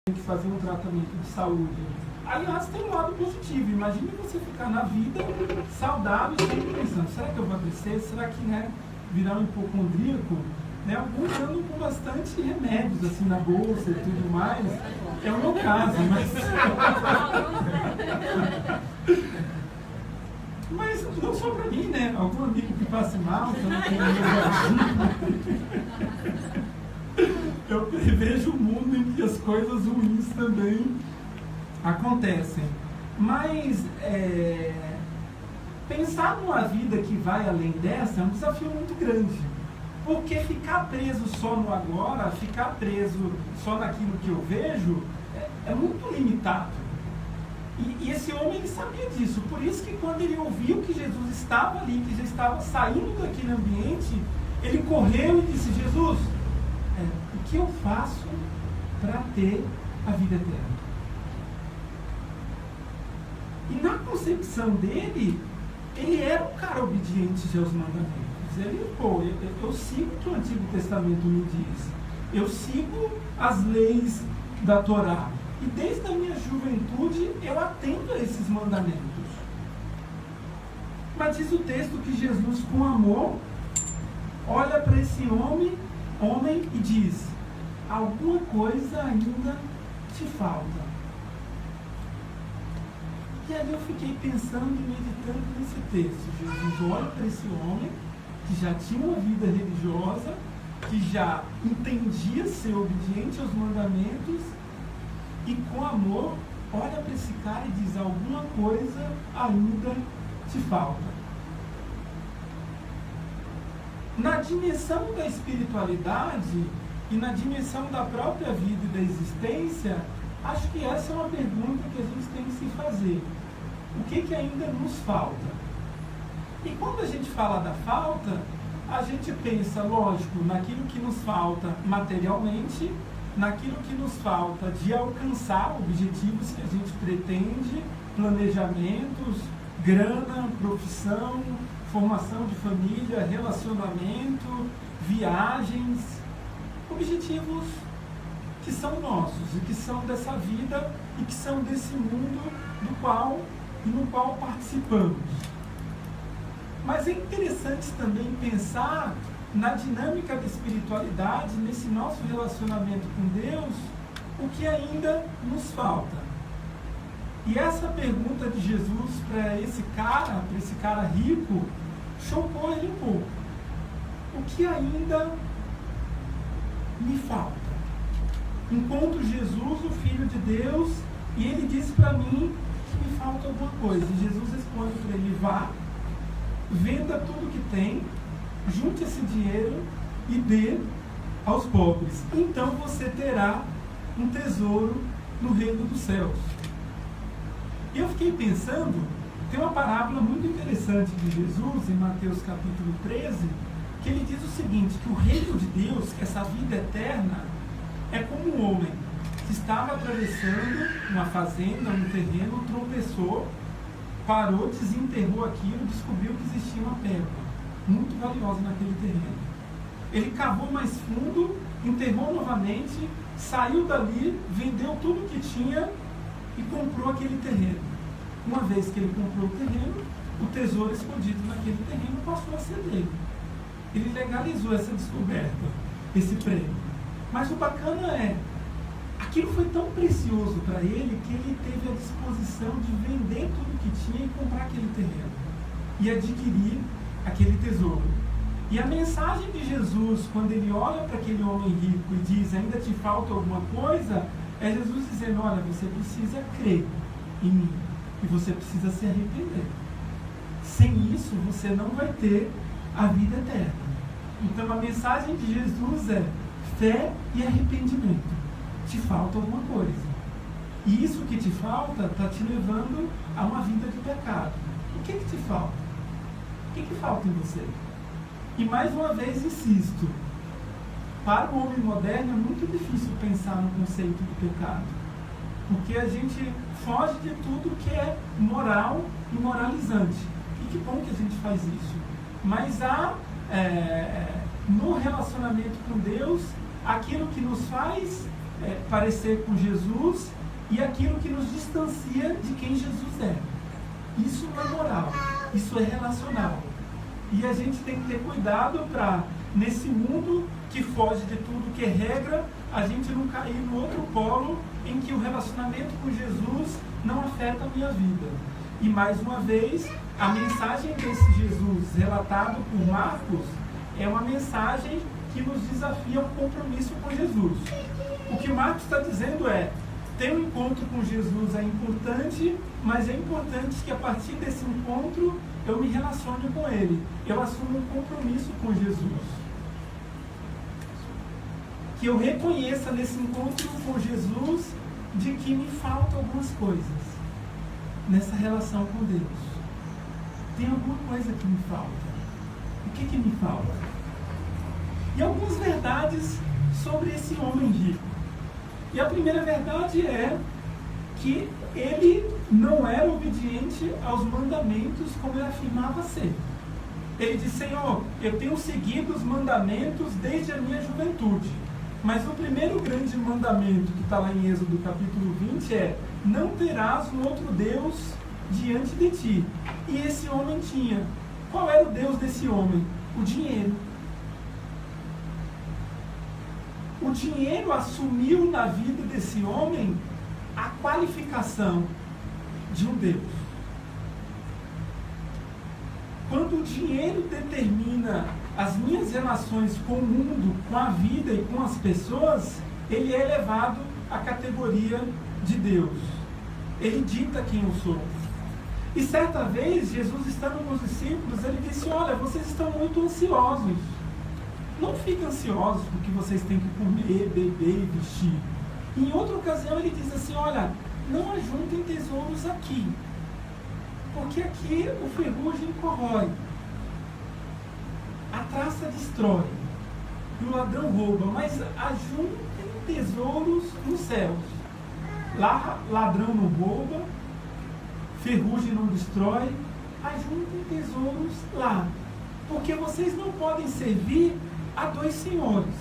tem que fazer um tratamento de saúde. Aliás, tem um lado positivo. Imagine você ficar na vida saudável, sempre pensando, será que eu vou crescer? Será que, virar um hipocondríaco? Alguns andam com bastante remédios assim na bolsa e tudo mais. É o meu caso, mas não só para mim, algum amigo que passe mal, eu prevejo um mundo em que as coisas ruins também acontecem. Mas pensar numa vida que vai além dessa é um desafio muito grande. Porque ficar preso só no agora, ficar preso só naquilo que eu vejo, é muito limitado. E esse homem, ele sabia disso. Por isso que quando ele ouviu que Jesus estava ali, que já estava saindo daquele ambiente, ele correu e disse, Jesus, o que eu faço para ter a vida eterna? E na concepção dele, ele era um cara obediente aos mandamentos. Eu sigo o que o Antigo Testamento me diz. Eu sigo as leis da Torá. E desde a minha juventude eu atendo a esses mandamentos. Mas diz o texto que Jesus, com amor, olha para esse homem e diz, alguma coisa ainda te falta. E aí eu fiquei pensando e meditando nesse texto. Jesus olha para esse homem que já tinha uma vida religiosa, que já entendia ser obediente aos mandamentos, e com amor olha para esse cara e diz, alguma coisa ainda te falta. Na dimensão da espiritualidade e na dimensão da própria vida e da existência, acho que essa é uma pergunta que a gente tem que se fazer. O que ainda nos falta? E quando a gente fala da falta, a gente pensa, lógico, naquilo que nos falta materialmente, naquilo que nos falta de alcançar objetivos que a gente pretende, planejamentos, grana, profissão, formação de família, relacionamento, viagens, objetivos que são nossos e que são dessa vida e que são desse mundo no qual participamos. Mas é interessante também pensar na dinâmica da espiritualidade, nesse nosso relacionamento com Deus, o que ainda nos falta. E essa pergunta de Jesus para esse cara rico, chocou ele um pouco. O que ainda me falta? Encontro Jesus, o Filho de Deus, e ele diz para mim que me falta alguma coisa. E Jesus responde para ele, vá, venda tudo que tem, junte esse dinheiro e dê aos pobres. Então você terá um tesouro no reino dos céus. E eu fiquei pensando, tem uma parábola muito interessante de Jesus, em Mateus capítulo 13, que ele diz o seguinte, que o reino de Deus, essa vida eterna, é como um homem que estava atravessando uma fazenda, um terreno, tropeçou, parou, desenterrou aquilo, descobriu que existia uma pérola muito valiosa naquele terreno. Ele cavou mais fundo, enterrou novamente, saiu dali, vendeu tudo que tinha e comprou aquele terreno. Uma vez que ele comprou o terreno, o tesouro escondido naquele terreno passou a ser dele. Ele legalizou essa descoberta, esse prêmio. Mas o bacana é, aquilo foi tão precioso para ele que ele teve a disposição de vender tudo que tinha e comprar aquele terreno e adquirir aquele tesouro. E a mensagem de Jesus, quando ele olha para aquele homem rico e diz, ainda te falta alguma coisa, é Jesus dizendo, olha, você precisa crer em mim e você precisa se arrepender. Sem isso, você não vai ter a vida eterna. Então a mensagem de Jesus é fé e arrependimento. Te falta alguma coisa. E isso que te falta está te levando a uma vida de pecado. O que te falta? O que falta em você? E mais uma vez insisto, para o homem moderno é muito difícil pensar no conceito do pecado. Porque a gente foge de tudo que é moral e moralizante. E que bom que a gente faz isso. Mas há, no relacionamento com Deus, aquilo que nos faz parecer com Jesus e aquilo que nos distancia de quem Jesus é. Isso não é moral, isso é relacional. E a gente tem que ter cuidado para, nesse mundo que foge de tudo que é regra, a gente não cair no outro polo em que o relacionamento com Jesus não afeta a minha vida. E mais uma vez, a mensagem desse Jesus relatado por Marcos é uma mensagem que nos desafia um compromisso com Jesus. O que Marcos está dizendo é: ter um encontro com Jesus é importante, mas é importante que a partir desse encontro eu me relacione com Ele. Eu assumo um compromisso com Jesus. Que eu reconheça nesse encontro com Jesus de que me faltam algumas coisas nessa relação com Deus. Tem alguma coisa que me falta. O que me falta? E algumas verdades sobre esse homem rico. E a primeira verdade é que ele não era obediente aos mandamentos como ele afirmava ser. Ele disse: Senhor, eu tenho seguido os mandamentos desde a minha juventude. Mas o primeiro grande mandamento que está lá em Êxodo capítulo 20 é: não terás um outro Deus diante de ti. E esse homem tinha. Qual era o Deus desse homem? O dinheiro. O dinheiro assumiu na vida desse homem a qualificação de um Deus. Quando o dinheiro determina as minhas relações com o mundo, com a vida e com as pessoas, ele é elevado à categoria de Deus. Ele dita quem eu sou. E certa vez, Jesus estando com os discípulos, ele disse: olha, vocês estão muito ansiosos. Não fiquem ansiosos porque vocês têm que comer, beber e vestir. Em outra ocasião ele diz assim: olha, não ajuntem tesouros aqui, porque aqui o ferrugem corrói, a traça destrói e o ladrão rouba, mas ajuntem tesouros nos céus. Lá ladrão não rouba, ferrugem não destrói, ajuntem tesouros lá, porque vocês não podem servir a dois senhores.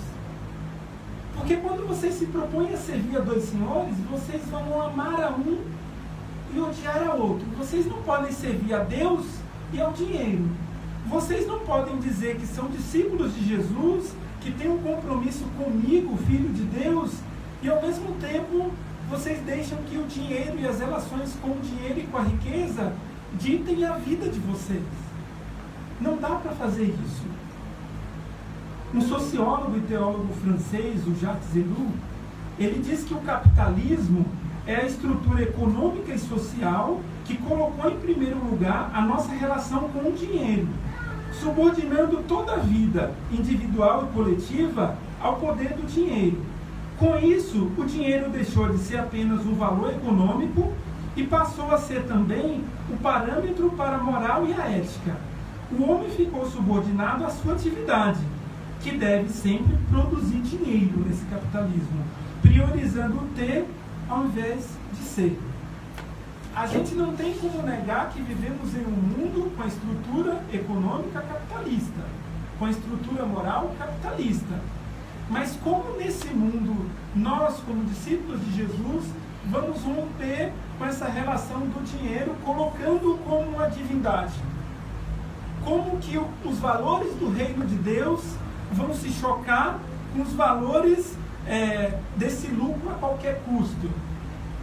Porque quando vocês se propõem a servir a dois senhores, vocês vão amar a um e odiar a outro. Vocês não podem servir a Deus e ao dinheiro. Vocês não podem dizer que são discípulos de Jesus, que têm um compromisso comigo, Filho de Deus, e ao mesmo tempo vocês deixam que o dinheiro e as relações com o dinheiro e com a riqueza ditem a vida de vocês. Não dá para fazer isso. Um sociólogo e teólogo francês, o Jacques Ellul, ele diz que o capitalismo é a estrutura econômica e social que colocou em primeiro lugar a nossa relação com o dinheiro, subordinando toda a vida individual e coletiva ao poder do dinheiro. Com isso, o dinheiro deixou de ser apenas um valor econômico e passou a ser também o parâmetro para a moral e a ética. O homem ficou subordinado à sua atividade, que deve sempre produzir dinheiro nesse capitalismo, priorizando o ter ao invés de ser. A gente não tem como negar que vivemos em um mundo com a estrutura econômica capitalista, com a estrutura moral capitalista. Mas como nesse mundo, nós, como discípulos de Jesus, vamos romper com essa relação do dinheiro, colocando como uma divindade? Como que os valores do reino de Deus vão se chocar com os valores desse lucro a qualquer custo?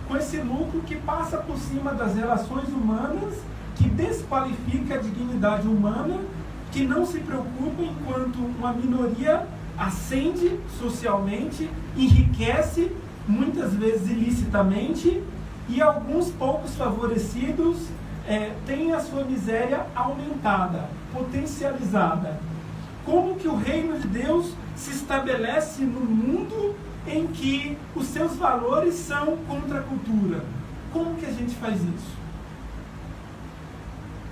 Com esse lucro que passa por cima das relações humanas, que desqualifica a dignidade humana, que não se preocupa enquanto uma minoria ascende socialmente, enriquece, muitas vezes ilicitamente, e alguns poucos favorecidos têm a sua miséria aumentada, potencializada. Como que o reino de Deus se estabelece no mundo em que os seus valores são contra a cultura? Como que a gente faz isso?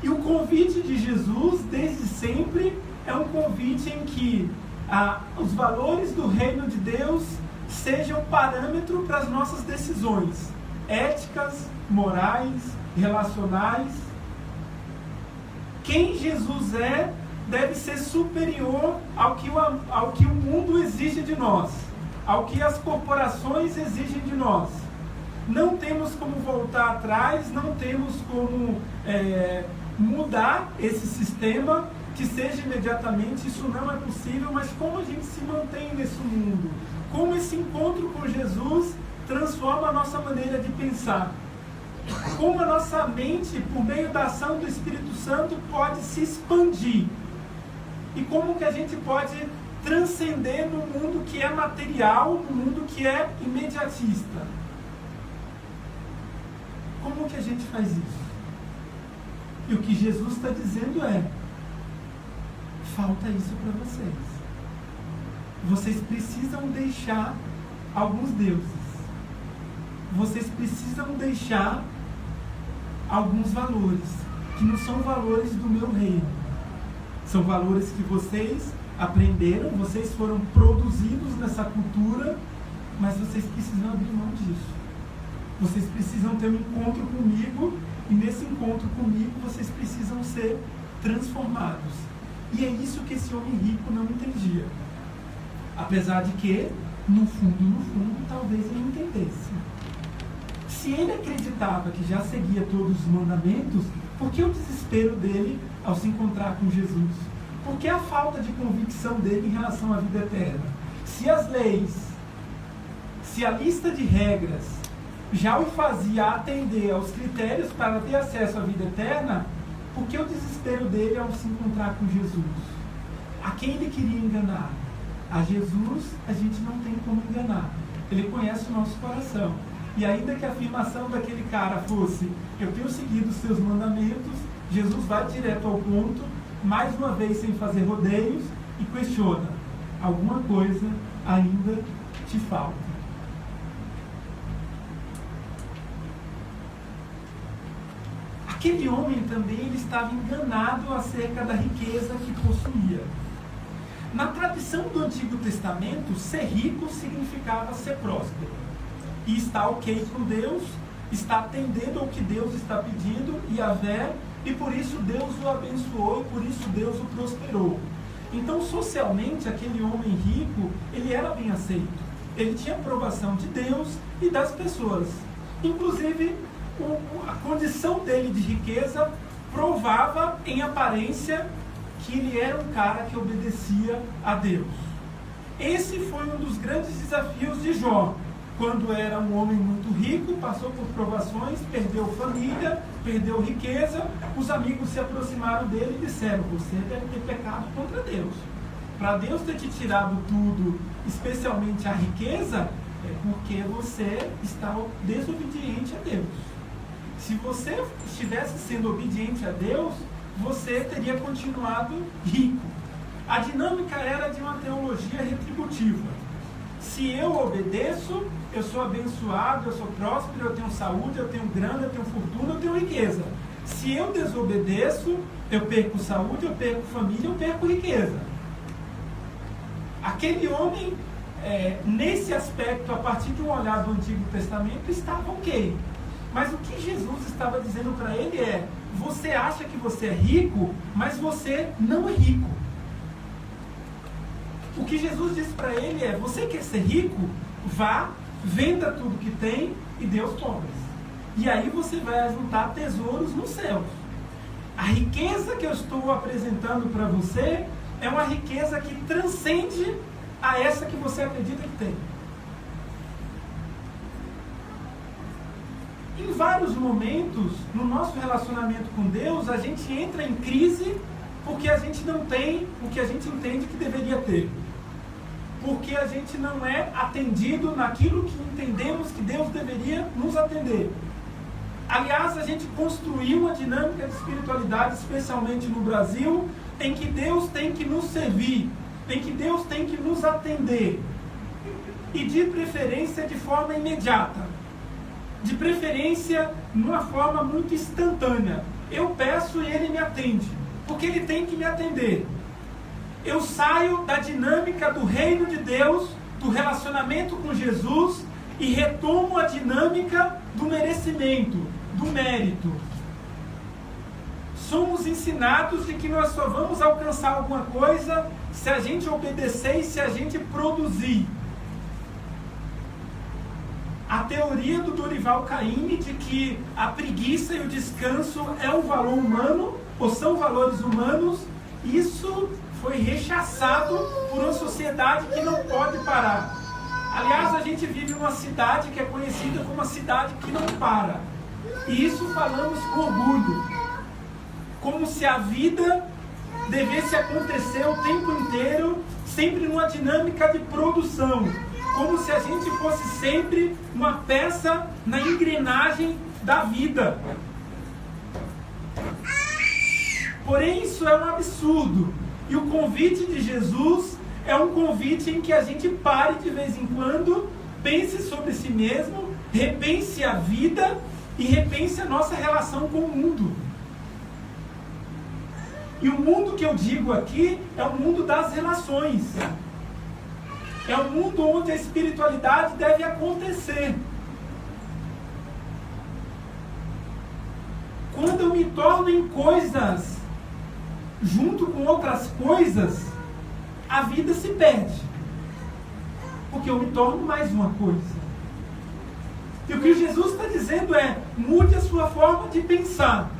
E o convite de Jesus, desde sempre, é um convite em que os valores do reino de Deus sejam parâmetro para as nossas decisões éticas, morais, relacionais. Quem Jesus deve ser superior ao que o mundo exige de nós. ao que as corporações exigem de nós. Não temos como voltar atrás, não temos como mudar esse sistema, que seja imediatamente, isso não é possível, mas como a gente se mantém nesse mundo? Como esse encontro com Jesus transforma a nossa maneira de pensar? Como a nossa mente, por meio da ação do Espírito Santo, pode se expandir? E como que a gente pode transcender no mundo que é material, no mundo que é imediatista? Como que a gente faz isso? E o que Jesus está dizendo é: falta isso para vocês. Vocês precisam deixar alguns deuses. Vocês precisam deixar alguns valores, que não são valores do meu reino. São valores que vocês aprenderam, vocês foram produzidos nessa cultura, mas vocês precisam abrir mão disso. Vocês precisam ter um encontro comigo, e nesse encontro comigo vocês precisam ser transformados. E é isso que esse homem rico não entendia. Apesar de que, no fundo, talvez ele entendesse. Se ele acreditava que já seguia todos os mandamentos, por que o desespero dele ao se encontrar com Jesus? Por que a falta de convicção dele em relação à vida eterna? Se as leis, se a lista de regras já o fazia atender aos critérios para ter acesso à vida eterna, por que o desespero dele ao se encontrar com Jesus? A quem ele queria enganar? A Jesus a gente não tem como enganar. Ele conhece o nosso coração. E ainda que a afirmação daquele cara fosse: eu tenho seguido os seus mandamentos, Jesus vai direto ao ponto, mais uma vez sem fazer rodeios, e questiona: alguma coisa ainda te falta. Aquele homem também ele estava enganado acerca da riqueza que possuía. Na tradição do Antigo Testamento, ser rico significava ser próspero. E está ok com Deus, está atendendo ao que Deus está pedindo, Yahvé, e por isso Deus o abençoou, e por isso Deus o prosperou. Então, socialmente, aquele homem rico, ele era bem aceito. Ele tinha aprovação de Deus e das pessoas. Inclusive, a condição dele de riqueza provava, em aparência, que ele era um cara que obedecia a Deus. Esse foi um dos grandes desafios de Jó. Quando era um homem muito rico, passou por provações, perdeu família, perdeu riqueza, os amigos se aproximaram dele e disseram: você deve ter pecado contra Deus. Para Deus ter te tirado tudo, especialmente a riqueza, é porque você está desobediente a Deus. Se você estivesse sendo obediente a Deus, você teria continuado rico. A dinâmica era de uma teologia retributiva. Se eu obedeço, eu sou abençoado, eu sou próspero, eu tenho saúde, eu tenho grana, eu tenho fortuna, eu tenho riqueza. Se eu desobedeço, eu perco saúde, eu perco família, eu perco riqueza. Aquele homem, nesse aspecto, a partir de um olhar do Antigo Testamento, estava ok. Mas o que Jesus estava dizendo para ele é: você acha que você é rico, mas você não é rico. O que Jesus disse para ele é: você quer ser rico? Vá, venda tudo que tem e dê aos pobres. E aí você vai juntar tesouros nos céus. A riqueza que eu estou apresentando para você é uma riqueza que transcende a essa que você acredita que tem. Em vários momentos, no nosso relacionamento com Deus, a gente entra em crise porque a gente não tem o que a gente entende que deveria ter. Porque a gente não é atendido naquilo que entendemos que Deus deveria nos atender. Aliás, a gente construiu uma dinâmica de espiritualidade, especialmente no Brasil, em que Deus tem que nos servir, em que Deus tem que nos atender. E de preferência de forma imediata. De preferência numa forma muito instantânea. Eu peço e Ele me atende, porque Ele tem que me atender. Eu saio da dinâmica do reino de Deus, do relacionamento com Jesus, e retomo a dinâmica do merecimento, do mérito. Somos ensinados de que nós só vamos alcançar alguma coisa se a gente obedecer e se a gente produzir. a teoria do Dorival Caymmi de que a preguiça e o descanso é um valor humano, ou são valores humanos, isso foi rechaçado por uma sociedade que não pode parar. Aliás, a gente vive numa cidade que é conhecida como uma cidade que não para. E isso falamos com orgulho. Como se a vida devesse acontecer o tempo inteiro, sempre numa dinâmica de produção. Como se a gente fosse sempre uma peça na engrenagem da vida. Porém, isso é um absurdo. E o convite de Jesus é um convite em que a gente pare de vez em quando, pense sobre si mesmo, repense a vida e repense a nossa relação com o mundo. E o mundo que eu digo aqui é o mundo das relações. É o mundo onde a espiritualidade deve acontecer. Quando eu me torno em coisas junto com outras coisas, a vida se perde. Porque eu me torno mais uma coisa. E o que Jesus está dizendo é, mude a sua forma de pensar.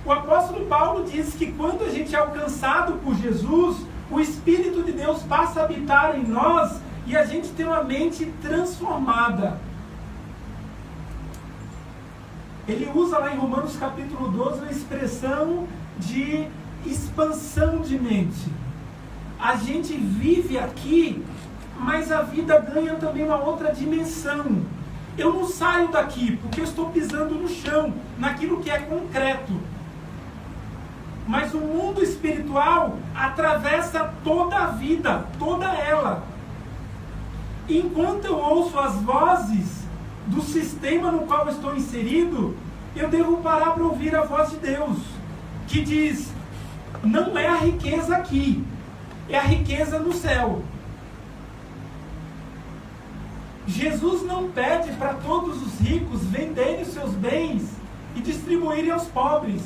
O apóstolo Paulo diz que quando a gente é alcançado por Jesus, o Espírito de Deus passa a habitar em nós e a gente tem uma mente transformada. Ele usa lá em Romanos capítulo 12 a expressão de expansão de mente. A gente vive aqui, mas a vida ganha também uma outra dimensão. Eu não saio daqui porque eu estou pisando no chão, naquilo que é concreto. Mas o mundo espiritual atravessa toda a vida, toda ela. Enquanto eu ouço as vozes do sistema no qual eu estou inserido, eu devo parar para ouvir a voz de Deus, que diz, não é a riqueza aqui, é a riqueza no céu. Jesus não pede para todos os ricos venderem os seus bens e distribuírem aos pobres.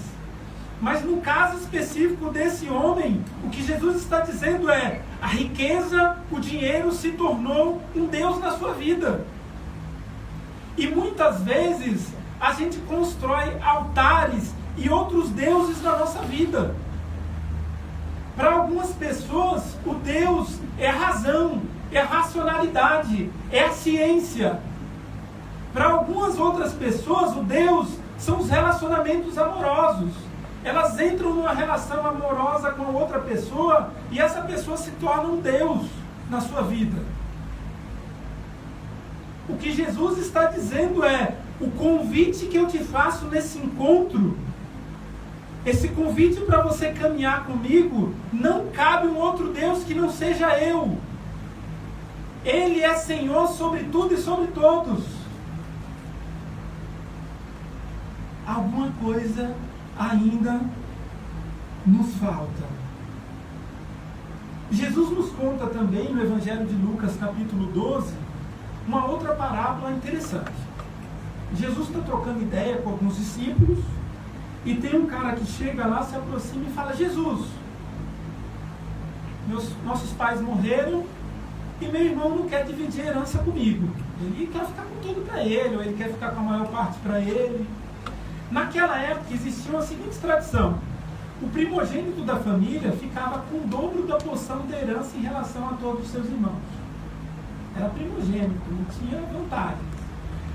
Mas no caso específico desse homem, o que Jesus está dizendo é, a riqueza, o dinheiro se tornou um Deus na sua vida. E muitas vezes a gente constrói altares e outros deuses na nossa vida. Para algumas pessoas, o Deus é a razão, é a racionalidade, é a ciência. Para algumas outras pessoas, o Deus são os relacionamentos amorosos. Elas entram numa relação amorosa com outra pessoa e essa pessoa se torna um Deus na sua vida. O que Jesus está dizendo é, o convite que eu te faço nesse encontro, esse convite para você caminhar comigo, não cabe um outro Deus que não seja eu. Ele é Senhor sobre tudo e sobre todos. Alguma coisa ainda nos falta. Jesus nos conta também no Evangelho de Lucas, capítulo 12, uma outra parábola interessante. Jesus está trocando ideia com alguns discípulos e tem um cara que chega lá, se aproxima e fala, Jesus, nossos pais morreram e meu irmão não quer dividir a herança comigo. Ele quer ficar com tudo para ele, ou ele quer ficar com a maior parte para ele. Naquela época existia a seguinte tradição: o primogênito da família ficava com o dobro da porção da herança em relação a todos os seus irmãos. Era primogênito, não tinha vantagem.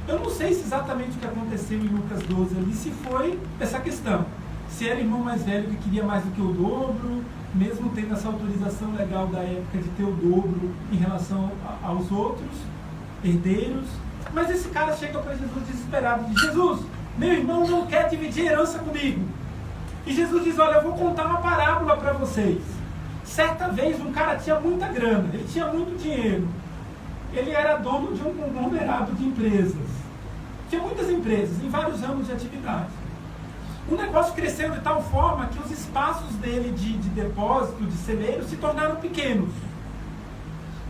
Eu não sei se exatamente o que aconteceu em Lucas 12 ali, se foi essa questão. Se era irmão mais velho que queria mais do que o dobro, mesmo tendo essa autorização legal da época de ter o dobro em relação aos outros herdeiros. Mas esse cara chega para Jesus desesperado e diz, Jesus, meu irmão não quer dividir herança comigo. E Jesus diz, olha, eu vou contar uma parábola para vocês. Certa vez um cara tinha muita grana, ele tinha muito dinheiro. Ele era dono de um conglomerado de empresas. Tinha muitas empresas, em vários ramos de atividade. O negócio cresceu de tal forma que os espaços dele de depósito, de celeiro, se tornaram pequenos.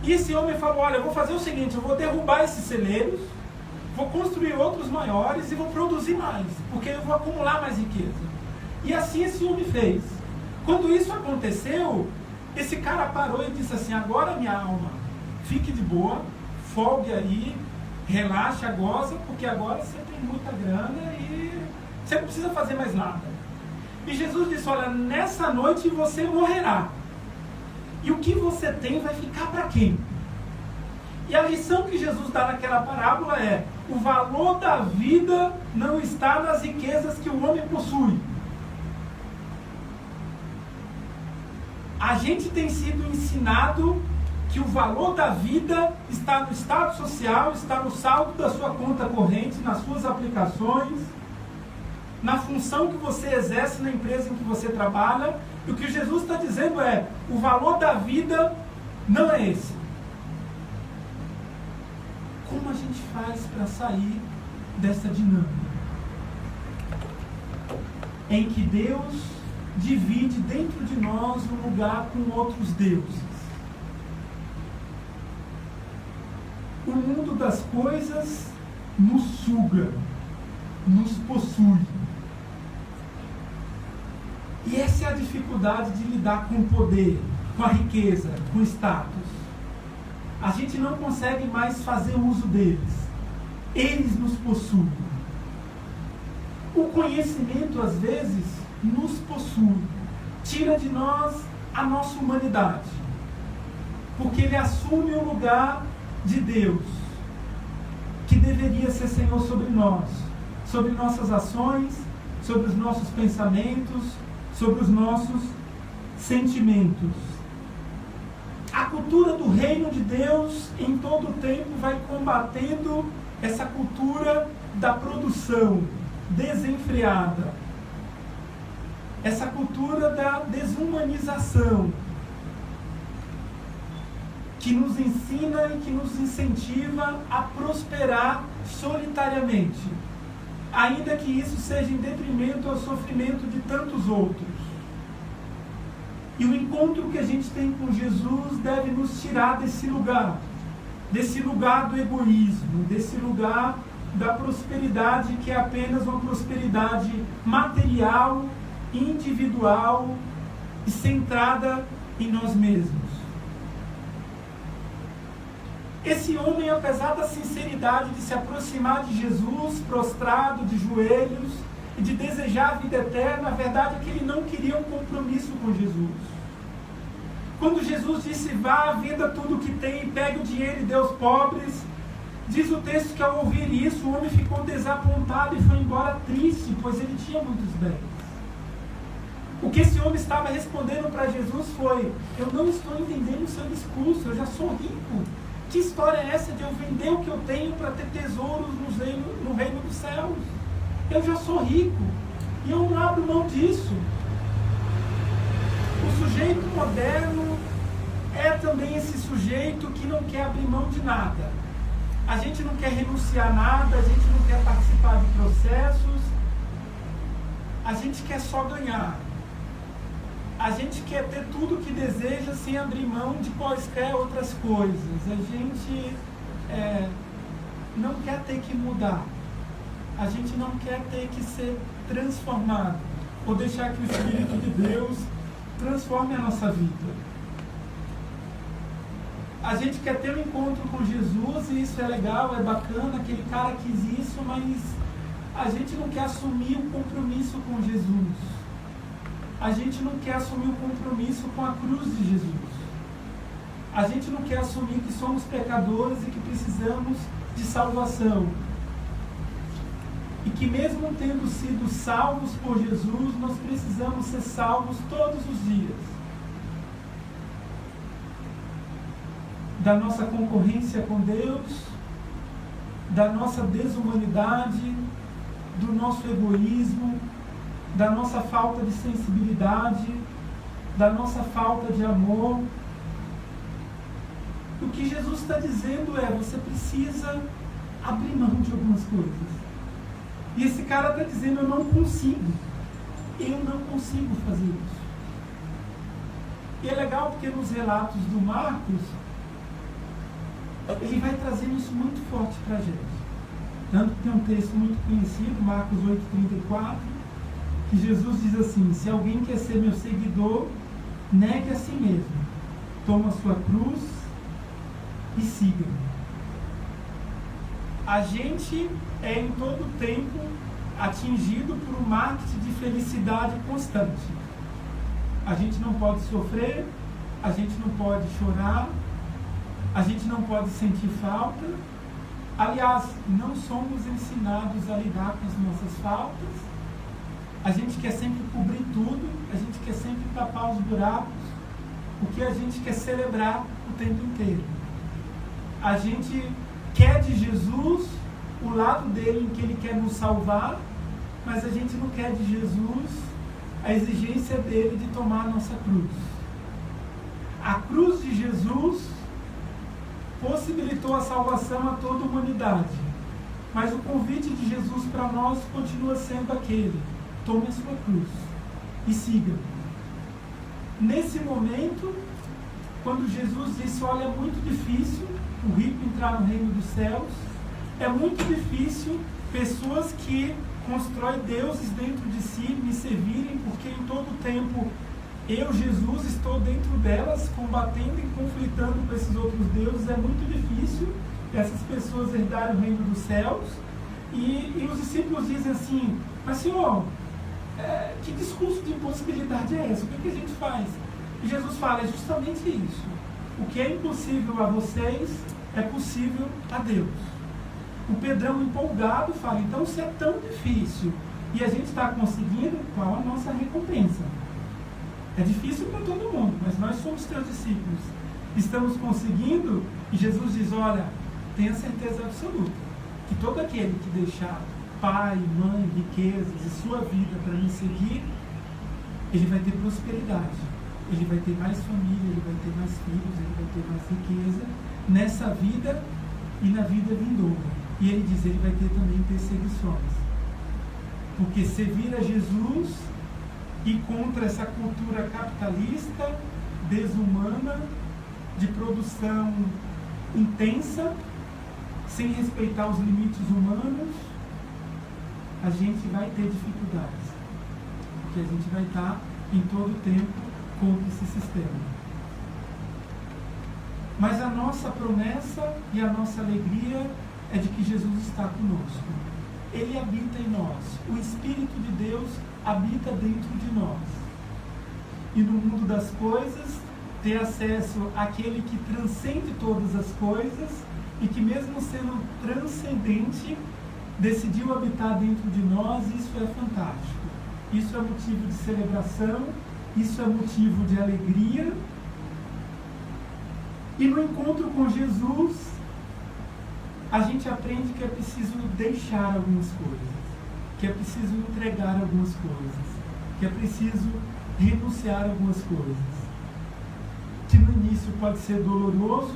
E esse homem falou, olha, eu vou fazer o seguinte, eu vou derrubar esses celeiros, vou construir outros maiores e vou produzir mais, porque eu vou acumular mais riqueza. E assim esse homem fez. Quando isso aconteceu, esse cara parou e disse assim, agora minha alma, fique de boa, folgue aí, Relaxa, goza, porque agora você tem muita grana e você não precisa fazer mais nada. E Jesus disse, olha, nessa noite você morrerá. E o que você tem vai ficar para quem? E a lição que Jesus dá naquela parábola é: o valor da vida não está nas riquezas que o homem possui. A gente tem sido ensinado que o valor da vida está no estado social, está no saldo da sua conta corrente, nas suas aplicações, na função que você exerce na empresa em que você trabalha. E o que Jesus está dizendo é: o valor da vida não é esse. Como a gente faz para sair dessa dinâmica em que Deus divide dentro de nós um lugar com outros deuses? O mundo das coisas nos suga, nos possui. E essa é a dificuldade de lidar com o poder, com a riqueza, com o status. A gente não consegue mais fazer uso deles. Eles nos possuem. O conhecimento, às vezes, nos possui. Tira de nós a nossa humanidade. Porque ele assume o lugar de Deus, que deveria ser Senhor sobre nós, sobre nossas ações, sobre os nossos pensamentos, sobre os nossos sentimentos. A cultura do reino de Deus em todo o tempo vai combatendo essa cultura da produção desenfreada, essa cultura da desumanização, que nos ensina e que nos incentiva a prosperar solitariamente, ainda que isso seja em detrimento ao sofrimento de tantos outros. E o encontro que a gente tem com Jesus deve nos tirar desse lugar do egoísmo, desse lugar da prosperidade que é apenas uma prosperidade material, individual e centrada em nós mesmos. Esse homem, apesar da sinceridade de se aproximar de Jesus, prostrado de joelhos, e de desejar a vida eterna, a verdade é que ele não queria um compromisso com Jesus. Quando Jesus disse: vá, venda tudo o que tem, pegue o dinheiro e dê aos pobres, diz o texto que ao ouvir isso, o homem ficou desapontado e foi embora triste, pois ele tinha muitos bens. O que esse homem estava respondendo para Jesus foi: eu não estou entendendo o seu discurso, eu já sou rico. Que história é essa de eu vender o que eu tenho para ter tesouros no reino dos céus? Eu já sou rico e eu não abro mão disso. O sujeito moderno é também esse sujeito que não quer abrir mão de nada. A gente não quer renunciar a nada, a gente não quer participar de processos, a gente quer só ganhar. A gente quer ter tudo o que deseja sem abrir mão de quaisquer outras coisas. A gente não quer ter que mudar. A gente não quer ter que ser transformado, ou deixar que o Espírito de Deus transforme a nossa vida. A gente quer ter um encontro com Jesus, e isso é legal, é bacana, aquele cara quis isso, mas a gente não quer assumir o compromisso com Jesus. A gente não quer assumir o compromisso com a cruz de Jesus. A gente não quer assumir que somos pecadores e que precisamos de salvação. E que mesmo tendo sido salvos por Jesus, nós precisamos ser salvos todos os dias. Da nossa concorrência com Deus, da nossa desumanidade, do nosso egoísmo, da nossa falta de sensibilidade, da nossa falta de amor. O que Jesus está dizendo é: você precisa abrir mão de algumas coisas. E esse cara está dizendo: eu não consigo fazer isso. E é legal porque nos relatos do Marcos, ele vai trazendo isso muito forte para a gente. Tanto que tem um texto muito conhecido, Marcos 8,34, que Jesus diz assim: se alguém quer ser meu seguidor, negue a si mesmo, toma a sua cruz e siga-me. A gente é em todo tempo atingido por um marketing de felicidade constante. A gente não pode sofrer, a gente não pode chorar, a gente não pode sentir falta. Aliás, não somos ensinados a lidar com as nossas faltas. A gente quer sempre cobrir tudo, a gente quer sempre tapar os buracos, o que a gente quer celebrar o tempo inteiro. A gente quer de Jesus o lado dele em que ele quer nos salvar, mas a gente não quer de Jesus a exigência dele de tomar a nossa cruz. A cruz de Jesus possibilitou a salvação a toda a humanidade, mas o convite de Jesus para nós continua sendo aquele: tome a sua cruz e siga. Nesse momento, quando Jesus disse: olha, é muito difícil o rico entrar no reino dos céus, é muito difícil pessoas que constroem deuses dentro de si me servirem, porque em todo tempo eu, Jesus, estou dentro delas, combatendo e conflitando com esses outros deuses. É muito difícil essas pessoas herdarem o reino dos céus. E os discípulos dizem assim: mas Senhor, que discurso de impossibilidade é esse? O que a gente faz? E Jesus fala: é justamente isso. O que é impossível a vocês é possível a Deus. O Pedrão, empolgado, fala: então, se é tão difícil e a gente está conseguindo, qual a nossa recompensa? É difícil para todo mundo, mas nós somos teus discípulos. Estamos conseguindo, e Jesus diz: olha, tenha certeza absoluta que todo aquele que deixar pai, mãe, riquezas e sua vida para me seguir, ele vai ter prosperidade, ele vai ter mais família, ele vai ter mais filhos, ele vai ter mais riqueza nessa vida e na vida vindoura. E ele diz: ele vai ter também perseguições, porque servir a Jesus e contra essa cultura capitalista, desumana, de produção intensa, sem respeitar os limites humanos, a gente vai ter dificuldades, porque a gente vai estar em todo tempo contra esse sistema. Mas a nossa promessa e a nossa alegria é de que Jesus está conosco. Ele habita em nós. O Espírito de Deus habita dentro de nós. E no mundo das coisas, ter acesso àquele que transcende todas as coisas e que, mesmo sendo transcendente, decidiu habitar dentro de nós. Isso é fantástico. Isso é motivo de celebração, isso é motivo de alegria. E no encontro com Jesus, a gente aprende que é preciso deixar algumas coisas, que é preciso entregar algumas coisas, que é preciso renunciar a algumas coisas, que no início pode ser doloroso,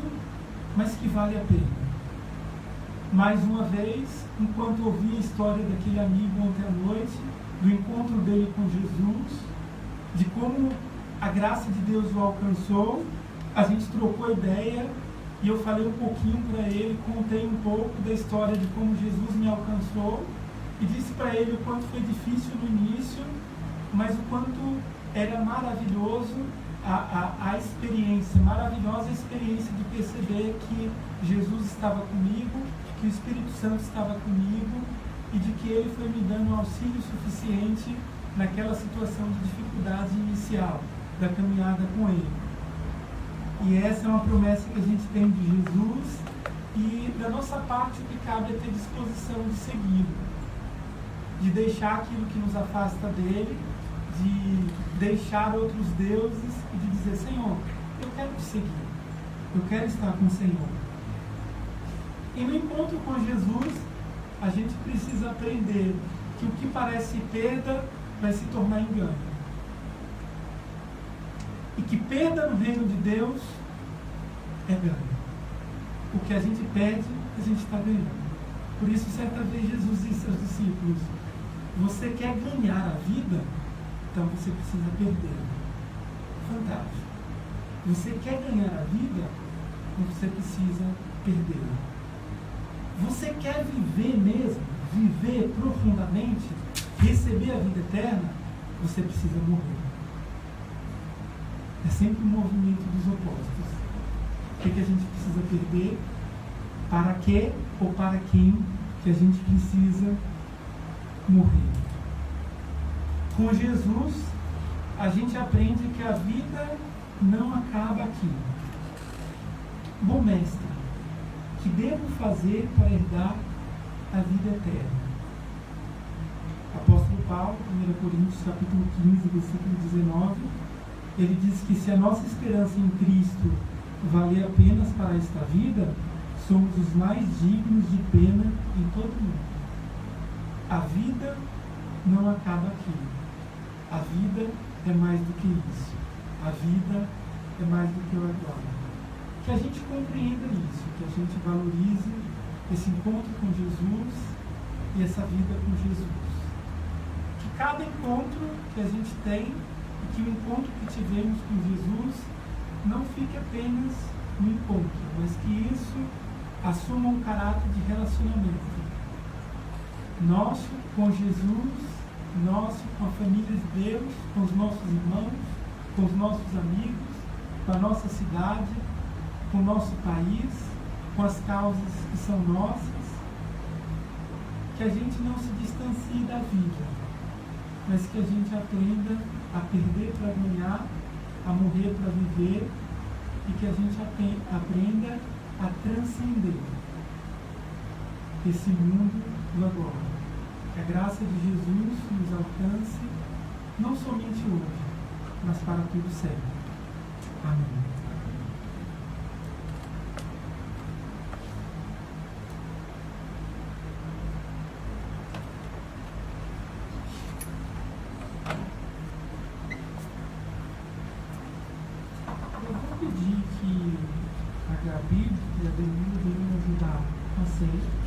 mas que vale a pena. Mais uma vez, enquanto ouvi a história daquele amigo ontem à noite, do encontro dele com Jesus, de como a graça de Deus o alcançou, a gente trocou ideia e eu falei um pouquinho para ele, contei um pouco da história de como Jesus me alcançou e disse para ele o quanto foi difícil no início, mas o quanto era maravilhoso a experiência, maravilhosa a experiência de perceber que Jesus estava comigo, que o Espírito Santo estava comigo e de que ele foi me dando um auxílio suficiente naquela situação de dificuldade inicial da caminhada com ele. E essa é uma promessa que a gente tem de Jesus, e da nossa parte o que cabe é ter disposição de segui-lo, de deixar aquilo que nos afasta dele, de deixar outros deuses e de dizer: Senhor, eu quero te seguir, eu quero estar com o Senhor. E no encontro com Jesus, a gente precisa aprender que o que parece perda vai se tornar engano. E que perda no reino de Deus é ganho. O que a gente perde, a gente está ganhando. Por isso, certa vez, Jesus disse aos discípulos: você quer ganhar a vida? Então você precisa perder. Fantástico. Você quer ganhar a vida? Então você precisa perder. Você quer viver mesmo? Viver profundamente? Receber a vida eterna? Você precisa morrer. É sempre um movimento dos opostos. O que a gente precisa perder Para que ou para quem que a gente precisa morrer? Com Jesus, a gente aprende que a vida não acaba aqui. Bom mestre, que devo fazer para herdar a vida eterna? Apóstolo Paulo, 1 Coríntios capítulo 15, versículo 19, ele diz que se a nossa esperança em Cristo valer apenas para esta vida, somos os mais dignos de pena em todo o mundo. A vida não acaba aqui. A vida é mais do que isso. A vida é mais do que o agora. Que a gente compreenda isso, que a gente valorize esse encontro com Jesus e essa vida com Jesus. Que cada encontro que a gente tem e que o encontro que tivemos com Jesus não fique apenas no encontro, mas que isso assuma um caráter de relacionamento. Nosso com Jesus, nosso com a família de Deus, com os nossos irmãos, com os nossos amigos, com a nossa cidade, com o nosso país, com as causas que são nossas. Que a gente não se distancie da vida, mas que a gente aprenda a perder para ganhar, a morrer para viver, e que a gente aprenda a transcender esse mundo do agora. Que a graça de Jesus nos alcance, não somente hoje, mas para todo sempre. Amém. Eu vou pedir que a Gabi e a Denise venham me ajudar a ceia.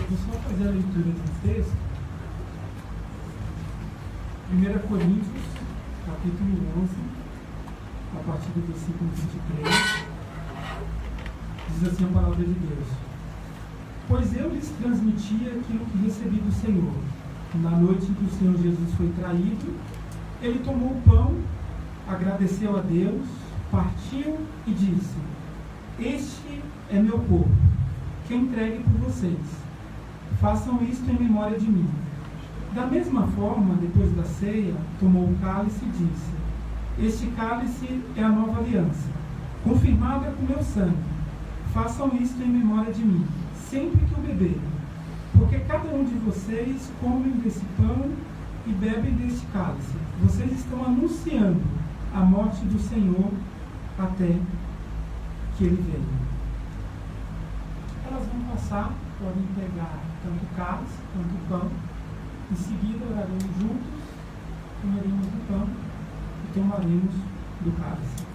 Vou só fazer a leitura do texto. 1 Coríntios, capítulo 11, a partir do versículo 23, diz assim a palavra de Deus: Pois eu lhes transmiti aquilo que recebi do Senhor. Na noite em que o Senhor Jesus foi traído, ele tomou o pão, agradeceu a Deus, partiu e disse: Este é meu corpo, que eu entregue por vocês. Façam isto em memória de mim. Da mesma forma, depois da ceia, tomou o cálice e disse: Este cálice é a nova aliança, confirmada com meu sangue. Façam isto em memória de mim, sempre que o beberem. Porque cada um de vocês comem desse pão e bebem deste cálice. Vocês estão anunciando a morte do Senhor até que ele venha. Elas vão passar, podem pegar tanto o cálice quanto o pão. Em seguida, oraremos juntos, comeremos do pão e tomaremos do cálice.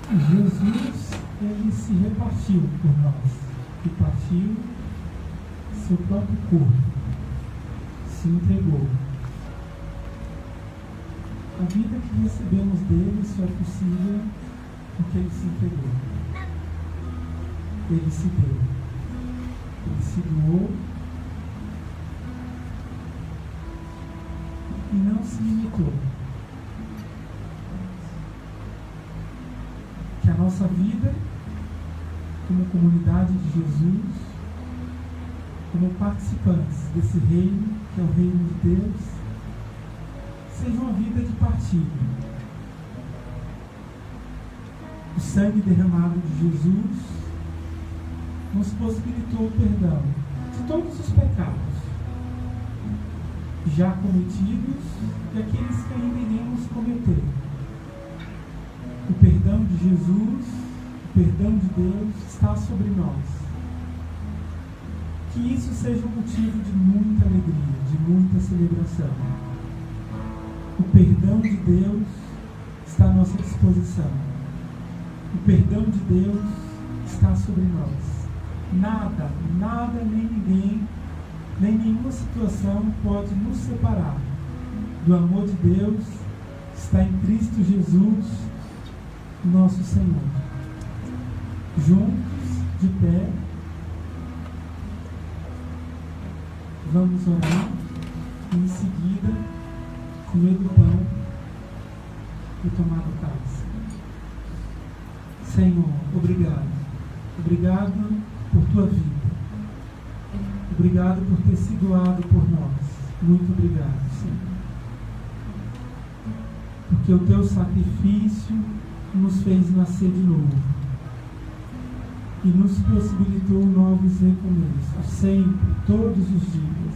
Jesus, ele se repartiu por nós, e partiu seu próprio corpo, se entregou. A vida que recebemos dele só é possível porque ele se entregou. Ele se deu. Ele se doou e não se limitou. Que a nossa vida, como comunidade de Jesus, como participantes desse reino, que é o reino de Deus, seja uma vida de partilha. O sangue derramado de Jesus nos possibilitou o perdão de todos os pecados já cometidos e aqueles que ainda iremos cometer. O perdão de Jesus, o perdão de Deus está sobre nós. Que isso seja um motivo de muita alegria, de muita celebração. O perdão de Deus está à nossa disposição. O perdão de Deus está sobre nós. Nada, nem ninguém, nem nenhuma situação pode nos separar do amor de Deus que está em Cristo Jesus, nosso Senhor. Juntos, de pé, vamos orar e em seguida comer do pão e tomar do cálice. Senhor, obrigado. Obrigado por tua vida. Obrigado por ter se doado por nós. Muito obrigado, Senhor. Porque o teu sacrifício nos fez nascer de novo e nos possibilitou novos recomeços, sempre, todos os dias,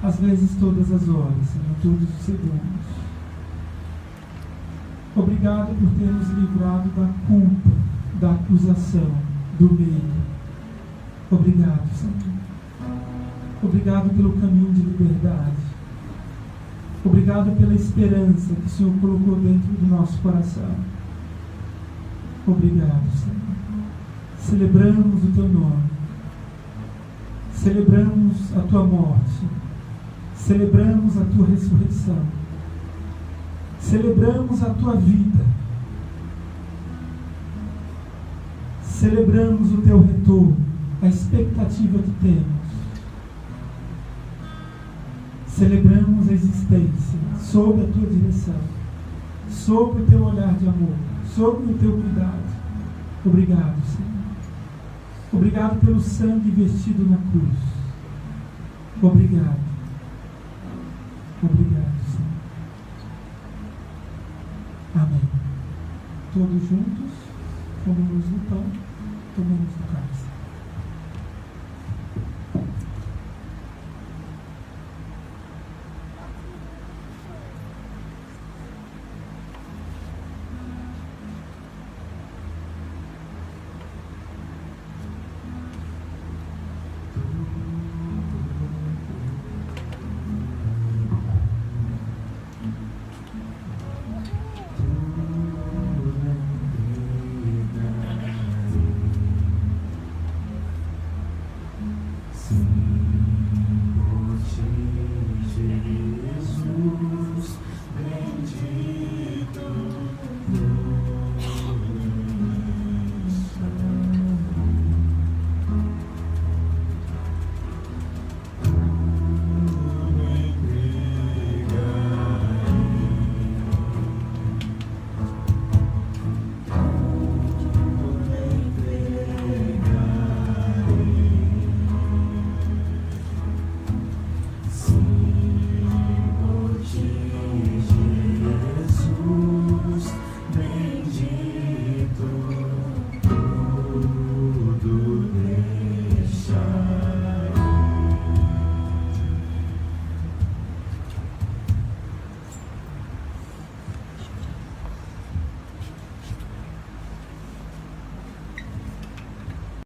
às vezes todas as horas, Senhor, todos os segundos. Obrigado por ter nos livrado da culpa, da acusação, do medo. Obrigado, Senhor. Obrigado pelo caminho de liberdade. Obrigado pela esperança que o Senhor colocou dentro do nosso coração. Obrigado, Senhor. Celebramos o teu nome. Celebramos a tua morte. Celebramos a tua ressurreição. Celebramos a tua vida. Celebramos o teu retorno, a expectativa que temos. Celebramos a existência sob a tua direção, sob o teu olhar de amor, sob o teu cuidado. Obrigado, Senhor. Obrigado pelo sangue vertido na cruz. Obrigado. Obrigado, Senhor. Amém. Todos juntos, comemos o pão.